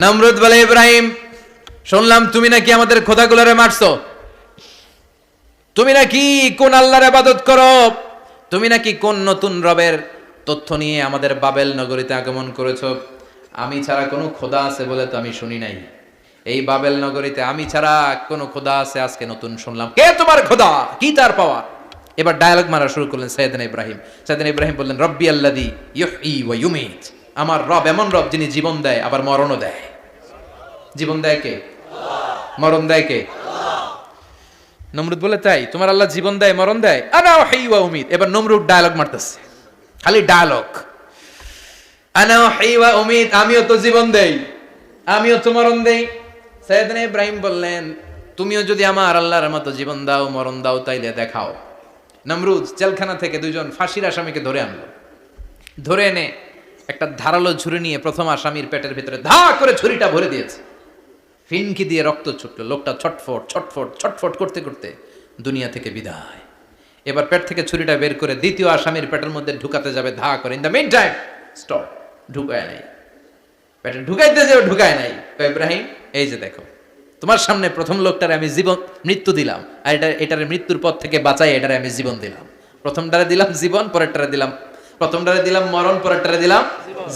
নমরুদ বলে, ইব্রাহিম শুনলাম তুমি নাকি আমাদের খোদাগুলোরে মারছো, তুমি নাকি কোন আল্লাহর ইবাদত করো, তুমি নাকি কোন নতুন রবের তথ্য নিয়ে আমাদের বাবেল নগরীতে আগমন করেছো। আমি ছাড়া কোনো খোদা আছে বলে তো আমি শুনি নাই, এই বাবেল নগরীতে আমি ছাড়া কোনো খোদা আছে আজকে নতুন শুনলাম। কে তোমার খোদা, কি তার পাওয়া? এবার ডায়ালগ মারা শুরু করলেন সাইয়েদনা ইব্রাহিম। সাইয়েদনা ইব্রাহিম বললেন, রব্বি আল্লাযী ইউহয়ী ওয়া ইউমীত, আমার রব এমন রব যিনি জীবন দেয় আবার মরণও দেয়। জীবন দেয় কে? মরণ দেয় কে? নমরুদ বলে, তাই তোমার আল্লাহ জীবন দেয় মরণ দেয়? আনা উহয়ী ওয়া উমীত। এবার নমরুদ ডায়ালগ মারতেছে, খালি ডায়ালগ, আনা উহয়ী ওয়া উমীত, আমিও তো জীবন দেই আমিও তো মরণ দেই। সাইয়েদনা ইব্রাহিম বললেন, তুমিও যদি আমার আল্লাহর মতো জীবন দাও মরণ দাও তাইলে দেখাও। নমরুদ জেলখানা থেকে দুইজন ফাঁসির আসামিকে ধরে আনলো। ধরে এনে একটা ধারালো ছুরি নিয়ে প্রথম আসামির পেটের ভিতরে ধা করে ছুরিটা ভরে দিয়েছে। ফিনকি দিয়ে রক্ত ছুটলো। লোকটা ছটফট ছটফট ছটফট করতে করতে দুনিয়া থেকে বিদায়। এবার পেট থেকে ছুরিটা বের করে দ্বিতীয় আসামির পেটের মধ্যে ঢুকাতে যাবে ধা করে। In the meantime stop, ঢুকায় নাই, পেটে ঢুকাইতে যাবে ঢুকায় নাই। ইব্রাহিম, এই যে দেখো, তোমার সামনে প্রথম লোকটারে আমি জীবন মৃত্যু দিলাম, আর এটারে মৃত্যুর পথ থেকে বাঁচাই এটারে আমি জীবন দিলাম। প্রথমটারে দিলাম জীবন, পরেরটারে দিলাম, প্রথমটারে দিলাম মরণ, পরেরটারে দিলাম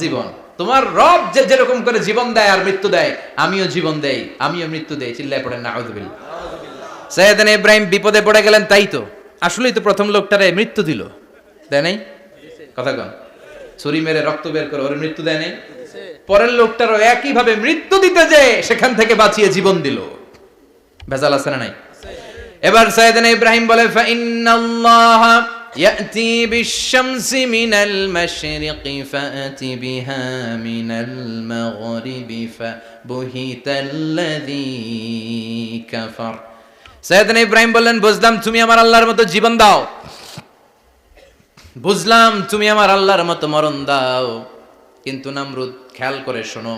জীবন। তোমার রব যে যেরকম করে জীবন দেয় আর মৃত্যু দেয়, আমিও জীবন দেই আমিও মৃত্যু দেই। চিল্লায় পড়েন নাউযুবিল্লাহ। সাইয়েদনা ইব্রাহিম বিপদে পড়ে গেলেন। তাই তো, আসলেই তো প্রথম লোকটারে মৃত্যু দিল, দেয় নাই? কথা কন, ছুরি মেরে রক্ত বের করে ওর মৃত্যু দেয় নাই? পরের লোকটারও একই ভাবে মৃত্যু দিতে যে সেখান থেকে বাঁচিয়ে জীবন দিল। ভেজাল আছে না নাই? এবার সাইয়েদনা ইব্রাহিম বলে, ফাইন্নাল্লাহা ইয়াতি বিশ-শামসি মিনাল মাশরিকি ফাআতি বিহা মিনাল মাগরিবি ফাবুহিতাল্লাযী কাফার। সাইয়েদনা ইব্রাহিম বললেন, বুঝলাম তুমি আমার আল্লাহর মতো জীবন দাও, বুঝলাম তুমি আমার আল্লাহর মতো মরণ দাও, কিন্তু নমরুদ খেয়াল করে শোনো,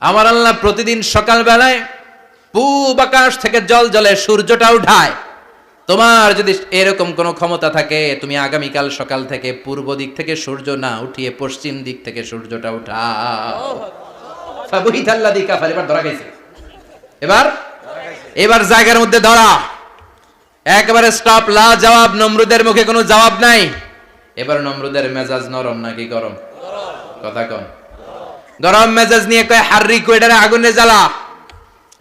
আমার আল্লাহ প্রতিদিন সকাল বেলায় পূব আকাশ থেকে জল জলে সূর্যটা উঠায়। তোমার যদি এরকম কোনো ক্ষমতা থাকে, তুমি আগামীকাল সকাল থেকে পূর্ব দিক থেকে সূর্য না উঠিয়ে পশ্চিম দিক থেকে সূর্যটা উঠাও। ফাবুহিতাল্লাযী কাফার। এবার ধরা গেছে, এবার জায়গার মধ্যে ধরা, একেবারে স্টপ, লা জবাব। নমরুদের মুখে কোনো জবাব নাই। এবার নমরুদের মেজাজ নরম নাকি গরম? কথা কন। গরম মেজাজ নিয়ে কয়, হাররিকু, এটারে আগুনে জ্বালা,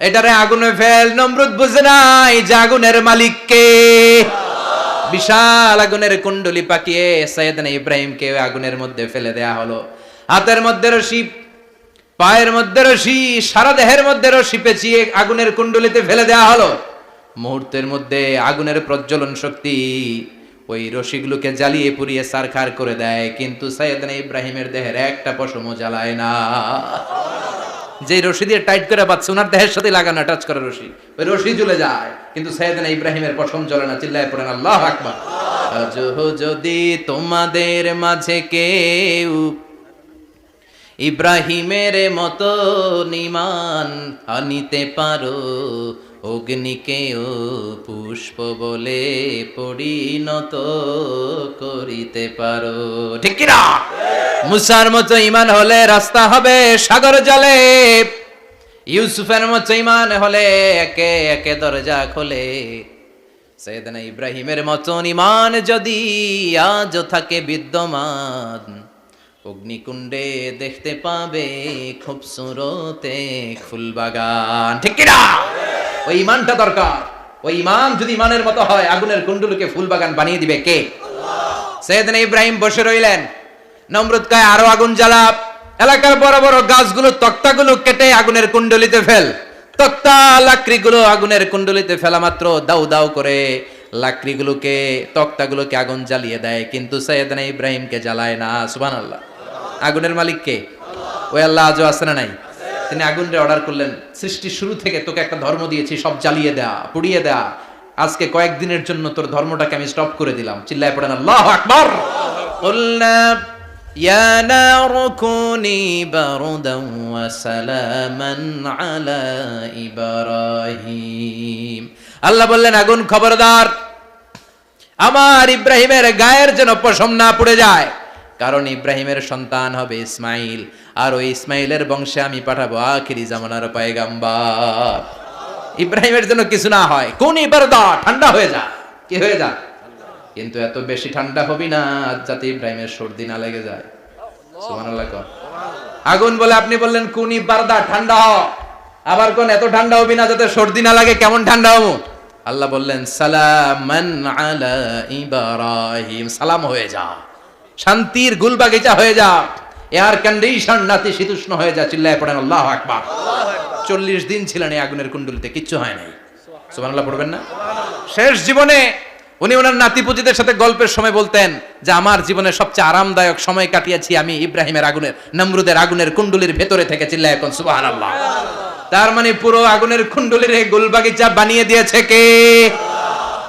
এটারে আগুনে ফেল। নমরুদ বুঝে নাই যে আগুনের মালিক কে। বিশাল আগুনের কুণ্ডলি পাকিয়ে সাইয়েদনা ইব্রাহিমকে আগুনের মধ্যে ফেলে দেয়া হলো। হাতের মধ্যে রশি, পায়ের মধ্যে রশি, সারা দেহের মধ্যে রশি পেঁচিয়ে আগুনের কুণ্ডলিতে ফেলে দেয়া হলো। মুহূর্তের মধ্যে আগুনের প্রজ্বলন শক্তি ওই রশিগুলোকে জ্বালিয়ে পুড়িয়ে সারখার করে দেয়, কিন্তু সাইয়েদনা ইব্রাহিমের দেহের একটা পশমও জ্বালায় না। যে রশি দিয়ে টাইট করে বাঁধছে, ওনার দেহের সাথে লাগানো টাচ করে রশি, ওই রশি জ্বলে যায়, কিন্তু সাইয়েদনা ইব্রাহিমের পশম জ্বলে না। চিল্লায় পড়েন আল্লাহু আকবার। আজও যদি তোমাদের মাঝে কেউ ইব্রাহিমের মতো ঈমান আনিতে পারো, অগ্নিকেও পুষ্প বলে পরিণত করিতে পারো, ঠিক কি না? মুসার মতো ঈমান হলে রাস্তা হবে সাগর জলে, ইউসুফের মতো ঈমান হলে একে একে দরজা খোলে। সাইয়েদনা ইব্রাহিমের মতো ঈমান যদি আজও থাকে বিদ্যমান, অগ্নিকুণ্ডে দেখতে পাবে খুবসুরতে ফুলবাগান, ঠিক কি না? ওই ঈমানটা দরকার। ওই ঈমান যদি ঈমানের মতো হয়, আগুনের কুণ্ডুলকে ফুলবাগান বানিয়ে দিবে কে? সাইয়েদনা ইব্রাহিম বসে রইলেন। নমরুদ কয়, আরো আগুন জ্বালা, এলাকার বড় বড় গাছগুলো তক্তাগুলো কেটে আগুনের কুণ্ডলিতে ফেল। তক্তা লাকড়িগুলো আগুনের কুণ্ডলিতে ফেলা মাত্র দাউ দাউ করে লাকড়িগুলোকে, তক্তাগুলোকে আগুন জ্বালিয়ে দেয়, কিন্তু সাইয়েদনা ইব্রাহিমকে জ্বালায় না। সুবহানাল্লাহ। আগুনের মালিক কে? ওই আল্লাহ আজও আছে না নাই? তিনি আগুনরে অর্ডার করলেন, সৃষ্টির শুরু থেকে তোকে একটা ধর্ম দিয়েছি, সব জ্বালিয়ে দেয়া, পুড়িয়ে দেয়া, আজকে কয়েকদিনের জন্য তোর ধর্মটাকে আমি স্টপ করে দিলাম। চিল্লায় পড়েন আল্লাহু আকবার। কুলনা ইয়া নারু কুনি বারদান ওয়া সালামান আলা ইব্রাহিম। আল্লাহ বললেন, আগুন খবরদার, আমার ইব্রাহিমের গায়ের যেন পশম না পুড়ে যায়, কারণ ইব্রাহিমের সন্তান হবে ইসমাইল, আর ওই ইসমাইলের বংশে আমি পাঠাবো আখিরি জামানার পয়গাম্বার। ইব্রাহিমের জন্য কিছু না হয়, কোন ইবারদা ঠান্ডা হয়ে যা, কি হয়ে যা, কিন্তু এত বেশি ঠান্ডা হবি না যাতে ইব্রাহিমের সর্দি না লেগে যায়। সুবহানাল্লাহ। আগুন বলে আপনি বললেন কোন ইবারদা ঠান্ডা হ, আবার কোন এত ঠান্ডা হবি না যাতে সর্দি না লাগে, কেমন ঠান্ডা হবো? আল্লাহ বললেন সালামান আলা ইব্রাহিম, সালাম হয়ে যা, শান্তির গুলবাগিচা হয়ে যা, এয়ার কন্ডিশন নাতিশীতোষ্ণ হয়ে যা। চিল্লায় পড়েন আল্লাহু আকবার। 40 দিন ছিলেন এই আগুনের কুণ্ডলিতে, কিচ্ছু হয় নাই। সুবহানাল্লাহ পড়বেন না? শেষ জীবনে উনি ওনার নাতিপুতিদের সাথে গল্পের সময় বলতেন যে আমার জীবনে সবচেয়ে আরামদায়ক সময় কাটিয়েছি আমি ইব্রাহিমের আগুনের, নমরুদের আগুনের কুণ্ডলির ভেতরে থেকে। চিল্লায় এখন সুবহানাল্লাহ। তার মানে পুরো আগুনের কুণ্ডলির গুলবাগিচা বানিয়ে দিয়েছে কে?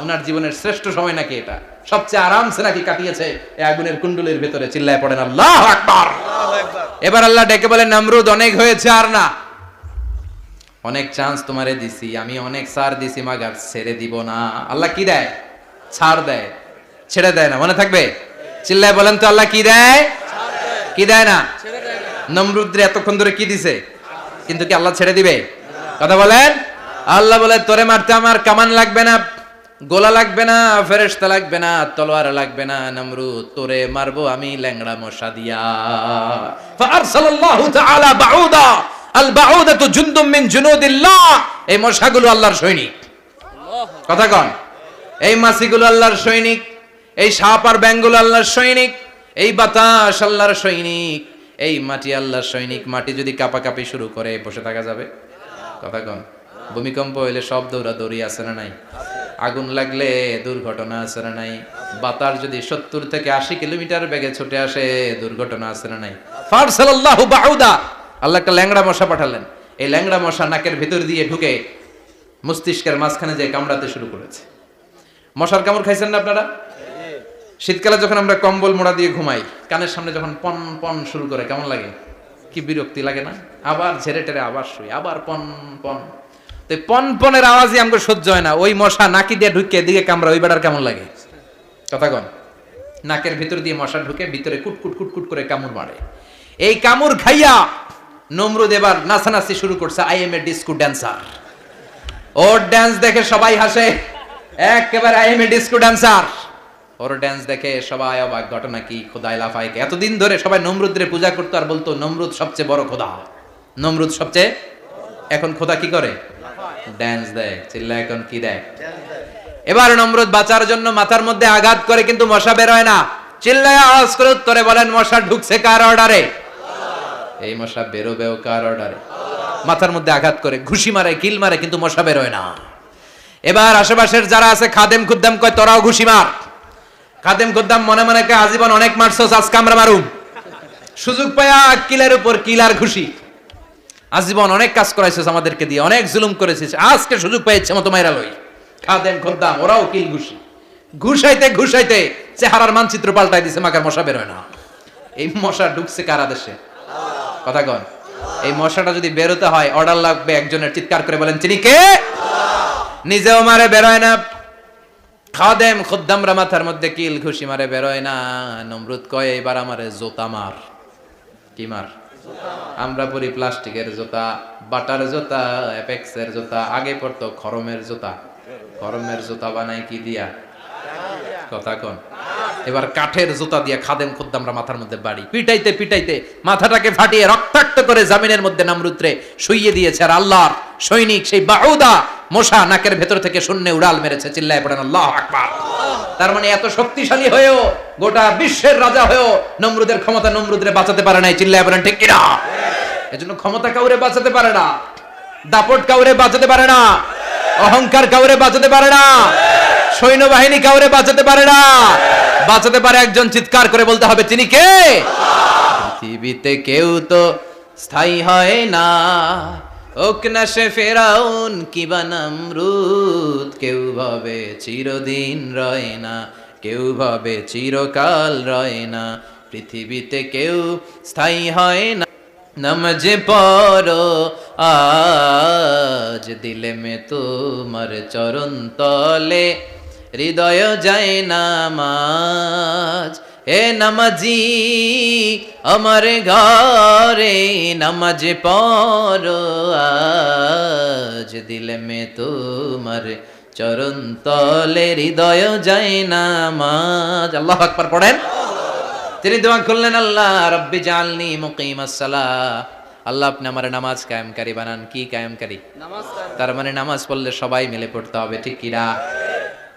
ওনার জীবনের শ্রেষ্ঠ সময় নাকি এটা, সবচেয়ে আরামসে নাকি কাটিয়েছে এই আগুনের কুণ্ডলির ভেতরে। চিল্লায় পড়েন আল্লাহু আকবার। এবার আল্লাহ ডেকে বলেন নমরুদ অনেক হয়েছে, আর না, অনেক চান্স তোমারে দিছি আমি, অনেক ছাড় দিছি, মাগার ছেড়ে দিব না। আল্লাহ কি দেয়? ছাড় দেয়, ছেড়ে দেয় না। মনে থাকবে? চিল্লায় বলেন তো আল্লাহ কি দেয়? কি দেয় না? নমরুদরে এতক্ষণ ধরে কি দিছে, কিন্তু কি আল্লাহ ছেড়ে দিবে? কথা বলেন। আল্লাহ বলে তোরে মারতে আমার কামান লাগবে না, গোলা লাগবে না, ফেরেশতা লাগবে না, তলোয়ার লাগবে না, নমরুদ তোরে মারবো আমি ল্যাংড়া মশা দিয়া। ফাআরসালাল্লাহু তাআলা বাউদা, আল বাউদাতু জুনদুম মিন জুনুদিল্লাহ। এই মশাগুলো আল্লাহর সৈনিক। কথা কন। এই মাছিগুলো আল্লাহর সৈনিক, এই সাপ আর ব্যাঙগুলো আল্লাহর সৈনিক, এই বাতাস আল্লাহর সৈনিক, এই মাটি আল্লাহর সৈনিক। মাটি যদি কাঁপাকাঁপি শুরু করে বসে থাকা যাবে? কথা কন। ভূমিকম্প হইলে সব দৌড়াদৌড়ি আছে না নাই? আগুন লাগলে দুর্ঘটনা আছে না নাই? বাতাস যদি 70 থেকে 80 কিলোমিটার বেগে ছুটে আসে দুর্ঘটনা আছে না নাই? ফারসালাল্লাহু বাউদা, আল্লাহ একটা ল্যাংড়া মশা পাঠালেন। এই ল্যাংড়া মশা নাকের ভিতর দিয়ে ঢুকে মস্তিষ্কের মাঝখানে যে কামড়াতে শুরু করেছে। মশার কামড় খাইছেন না আপনারা? শীতকালে যখন আমরা কম্বল মোড়া দিয়ে ঘুমাই, কানের সামনে যখন পন পন শুরু করে কেমন লাগে? কি বিরক্তি লাগে না? আবার ঝেড়ে টেরে আবার শুই, আবার পন পন। তো পন পনের আওয়াজই আমাকে সহ্য হয় না। ওই মশা নাকি দিয়ে ঢুকে এদিকে কামড়া, ওই বেড়ার কেমন লাগে? কথা কন। নাকের ভিতর দিয়ে মশা ঢুকে ভিতরে কুটকুট কুটকুট করে কামড় মারে। এই কামড় খাইয়া নমরুদ এবার নাচানাচি শুরু করছে। I M A disco dancer. Or dance দেখে সবাই হাসে, একেবারে I M A disco dancer. Or dance দেখে সবাই অবাক। ঘটনা কি? খোদাই লাফায়। এতদিন ধরে সবাই নমরুদের পূজা করতো আর বলতো নমরুদ সবচেয়ে বড় খোদা, নমরুদ সবচেয়ে। এখন খোদা কি করে? ড্যান্স দেয়। চিল্লা এখন কি দেয়? এবার নমরুদ বাঁচার জন্য মাথার মধ্যে আঘাত করে, কিন্তু মশা বের হয় না। চিল্লায় আওয়াজ করে উত্তরে বলেন মশা ঢুকছে কার অর্ডারে? এই মশা বেরোবেও কার অর্ডারে? মাথার মধ্যে আঘাত করে ঘুষি মারে, কিল মারে, কিন্তু মশা বের হয় না। এবার আশেপাশের যারা আছে খাদেম খুদ্দাম কয় তোরাও ঘুষি মার। খাদেম খুদ্দাম মনে মনে কয় আজীবন অনেক মারছস, আজকে আমরা মারুম। সুযোগ পায়া কিলের উপর কিল আর ঘুষি। আজীবন অনেক কাজ করাইছিস আমাদেরকে দিয়ে, অনেক জুলুম করেছিস, আজকে সুযোগ পাইছে মতো মাইরা লই। খাদেম খুদ্দাম ওরাও কিল ঘুষি। ঘুষাইতে ঘুষাইতে চেহারার মানচিত্র পাল্টাই দিছে, মাকার মশা বের হয় না। এই মশা ঢুকছে কার আদেশে? কথা কন। এই মশাটা যদি বেরোতে হয় অর্ডার লাগবে একজনের। চিৎকার করে বলেন তিনি কে? নিজেও মারে, বেরোয় না। খাদেম খুদ্দামরা মাথার মধ্যে কিল ঘুষি মারে, বেরোয় না। নমরুদ কয় এবার আমারে জোতা মার। কি মার? আমরা পরি প্লাস্টিকের জুতা, বাটার জুতা, অ্যাপেক্সের জুতা, আগে পড়তো খরমের জুতা। খরমের জুতা বানাই কি দিয়া? কথা কন। এবার কাঠের জুতা দিয়ে খাদেম খুদ্দামরা মাথার মধ্যে বাড়ি। পিটাইতে পিটাইতে মাথাটাকে ফাটিয়ে রক্তাক্ত করে জামিনের মধ্যে নমরুদরে শুইয়ে দিয়েছে। আর আল্লাহর সৈনিক সেই বাউদা মশা নাকের ভেতর থেকে শূন্যে উড়াল মেরেছে। চিল্লায় পড়েন আল্লাহু আকবার। তার মানে এত শক্তিশালী হয়েও, গোটা বিশ্বের রাজা হয়েও নমরুদের ক্ষমতা নমরুদরে বাঁচাতে পারে নাই। চিল্লায় পড়েন ঠিক কিনা? এজন্য ক্ষমতা কাউরে বাঁচাতে পারে না, দাপট কাউরে বাঁচাতে পারে না, অহংকার কাউরে বাঁচাতে পারে না, সৈন্যবাহিনী কাউরে বাঁচাতে পারে না। বাঁচাতে পারে একজন। চিৎকার করে বলতে হবে তিনি কে? পৃথিবীতে কেউ তো স্থায়ী হয় না, হোক না সে ফেরাউন কিবা নমরুদ। কেউ ভাবে চিরদিন রয় না, কেউ ভাবে চিরকাল রয় না। পৃথিবীতে কেউ স্থায়ী হয় না। নামাজে পড়ো আজ দিলে মে তোমার চরণ তলে, হৃদয় যায় নামাজ হে নামাজি আমার ঘরে নামাজ পড়ো আজ, দিলে মে তোমার চরণ তলে হৃদয় যায় নামাজ। আল্লাহু আকবার পড়েন। তিনি দোয়া করলেন, আল্লাহ রব্বি জাআলনি মুকিমাস সালাহ, আল্লাহ আপনি আমার নামাজ কায়েমকারী বানান। কি কায়েমকারী? নামাজ তার মানে নামাজ পড়লে সবাই মিলে পড়তে হবে, ঠিক কি না?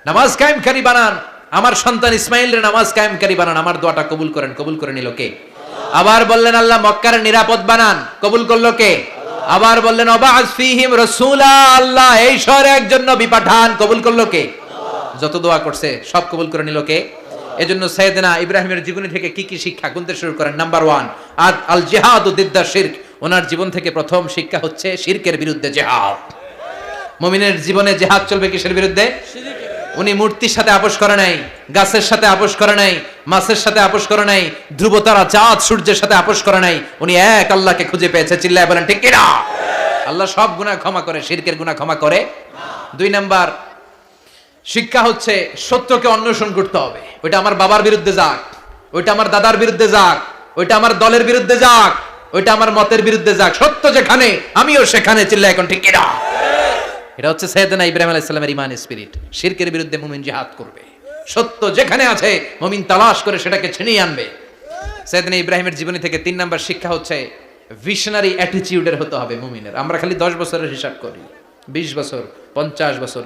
নামাজ কায়েমকারী বানান, আমার সন্তান ইসমাইলের নামাজ কায়েমকারী বানান। আমার দোয়াটা কবুল করেন। কবুল করে নিল কে? আবার বললেন আল্লাহ মক্কার নিরাপদ বানান। কবুল করলো কে? আবার বললেন ওয়াবা'আস ফীহিম রাসূলা, আল্লাহ এই শহরে একজন নবী পাঠান। কবুল করলো কে? যত দোয়া করছে সব কবুল করে নিল কে? এজন্য সাইয়েদনা ইব্রাহিমের জীবনী থেকে কি কি শিক্ষা গুনতে শুরু করেন? নাম্বার 1, আল জিহাদু দিদ্দা শিরক। ওনার জীবন থেকে প্রথম শিক্ষা হচ্ছে শিরকের বিরুদ্ধে জিহাদ। মুমিনের জীবনে জিহাদ চলবে কিসের বিরুদ্ধে? উনি মূর্তির সাথে আপোষ করে নাই, গাছের সাথে আপোষ করে নাই, মাছের সাথে আপোষ করে নাই, ধ্রুবতারা চাঁদ সূর্যের সাথে আপোষ করে নাই। উনি এক আল্লাহকে খুঁজে পেয়েছে। চিল্লায় বলেন ঠিক কিনা? আল্লাহ সব গুনাহ ক্ষমা করে, শিরকের গুনাহ ক্ষমা করে। 2 নাম্বার শিক্ষা হচ্ছে সত্যকে অন্বেষণ করতে হবে। ওইটা আমার বাবার বিরুদ্ধে যাক, ওইটা আমার দাদার বিরুদ্ধে যাক, ওইটা আমার দলের বিরুদ্ধে যাক, ওইটা আমার মতের বিরুদ্ধে যাক, সত্য যেখানে আমিও সেখানে। চিল্লায় এখন ঠিক কিনা? এটা হচ্ছে সাইয়েদনা ইব্রাহিম আলাইহিস সালামের ঈমান স্পিরিট। শিরকের বিরুদ্ধে মুমিন জিহাদ করবে। সত্য যেখানে আছে মুমিন তালাশ করে সেটাকে ছিনিয়ে আনবে। সাইয়েদনা ইব্রাহিমের জীবনী থেকে 3 নাম্বার শিক্ষা হচ্ছে ভিশনারি অ্যাটিটিউডের হতে হবে মুমিনের। আমরা খালি 10 বছরের হিসাব করি, 20 বছর, 50 বছর।